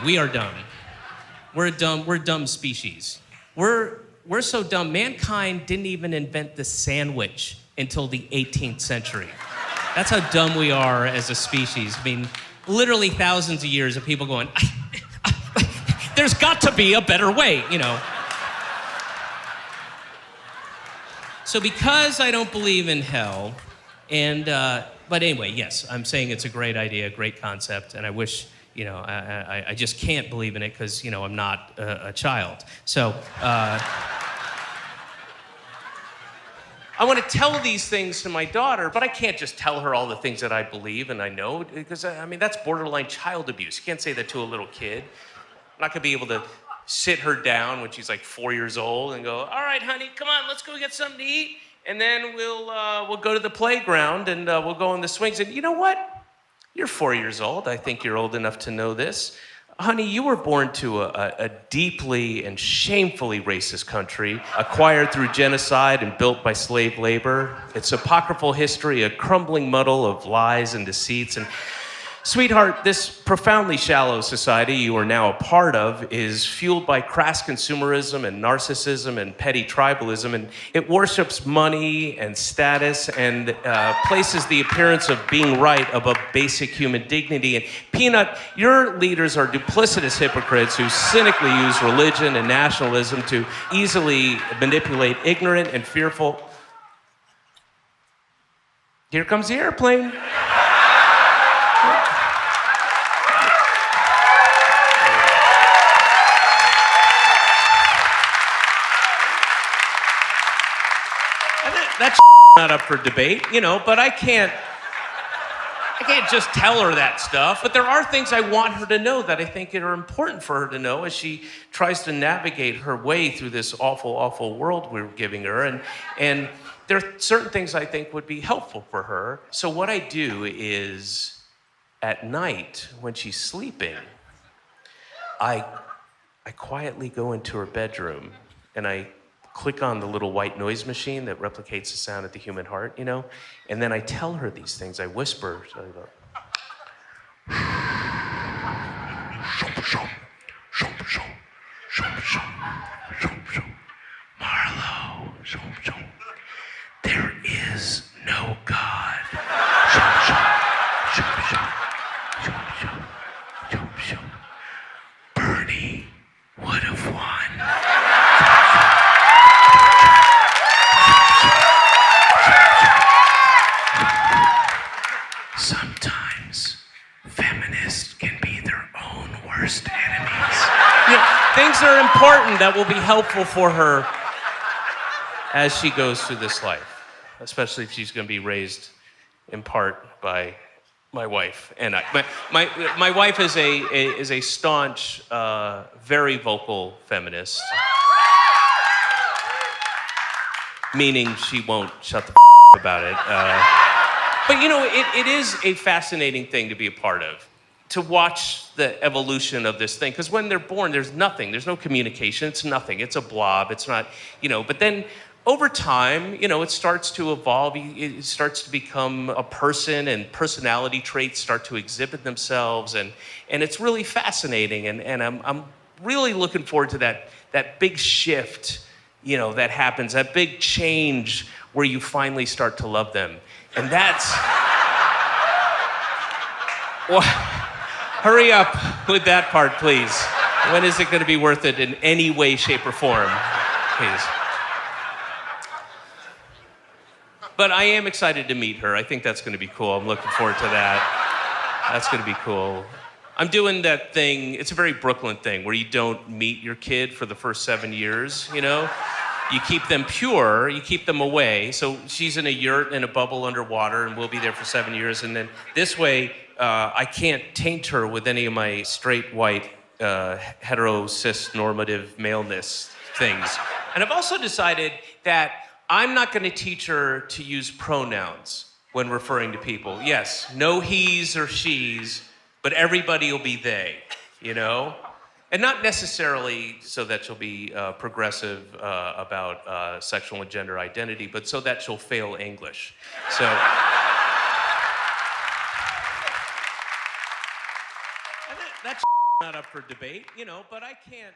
We are dumb. We're a dumb species. We're so dumb. Mankind didn't even invent the sandwich until the 18th century. That's how dumb we are as a species. I mean, literally thousands of years of people going, there's got to be a better way, you know. So because I don't believe in hell, but anyway, yes, I'm saying it's a great idea, a great concept, and I wish, you know, I just can't believe in it because, you know, I'm not a child. So I want to tell these things to my daughter, but I can't just tell her all the things that I believe and I know, because, I mean, that's borderline child abuse. You can't say that to a little kid. I'm not going to be able to sit her down when she's like 4 years old and go, all right, honey, come on, let's go get something to eat, and then we'll go to the playground and we'll go on the swings. And you know what? You're 4 years old. I think you're old enough to know this. Honey, you were born to a deeply and shamefully racist country, acquired through genocide and built by slave labor. Its apocryphal history, a crumbling muddle of lies and deceits. And sweetheart, this profoundly shallow society you are now a part of is fueled by crass consumerism and narcissism and petty tribalism, and it worships money and status and places the appearance of being right above basic human dignity. And Peanut, your leaders are duplicitous hypocrites who cynically use religion and nationalism to easily manipulate ignorant and fearful. Here comes the airplane. That's not up for debate, you know, but I can't just tell her that stuff. But there are things I want her to know that I think are important for her to know as she tries to navigate her way through this awful, awful world we're giving her. And there are certain things I think would be helpful for her. So what I do is, at night, when she's sleeping, I quietly go into her bedroom and I click on the little white noise machine that replicates the sound of the human heart, you know? And then I tell her these things. I whisper. So I go, Marlo, there is no God. Bernie would have won. Sometimes feminists can be their own worst enemies. Yeah, things are important that will be helpful for her as she goes through this life, especially if she's going to be raised in part by my wife and I. My wife is a staunch, very vocal feminist, meaning she won't shut the about it. But you know, it is a fascinating thing to be a part of, to watch the evolution of this thing. Because when they're born, there's nothing. There's no communication. It's nothing. It's a blob. It's not, you know. But then over time, you know, it starts to evolve. It starts to become a person, and personality traits start to exhibit themselves. And it's really fascinating. And I'm really looking forward to that big shift, you know, that happens, that big change where you finally start to love them. And that's... Well, hurry up with that part, please. When is it going to be worth it in any way, shape, or form? Please. But I am excited to meet her. I think that's going to be cool. I'm looking forward to that. That's going to be cool. I'm doing that thing, it's a very Brooklyn thing, where you don't meet your kid for the first 7 years, you know? You keep them pure, you keep them away. So she's in a yurt in a bubble underwater, and we'll be there for 7 years. And then this way, I can't taint her with any of my straight, white, hetero, cis, normative maleness things. And I've also decided that I'm not going to teach her to use pronouns when referring to people. Yes, no he's or she's, but everybody will be they, you know? And not necessarily so that she'll be progressive about sexual and gender identity, but so that she'll fail English. So, that not up for debate, you know, but I can't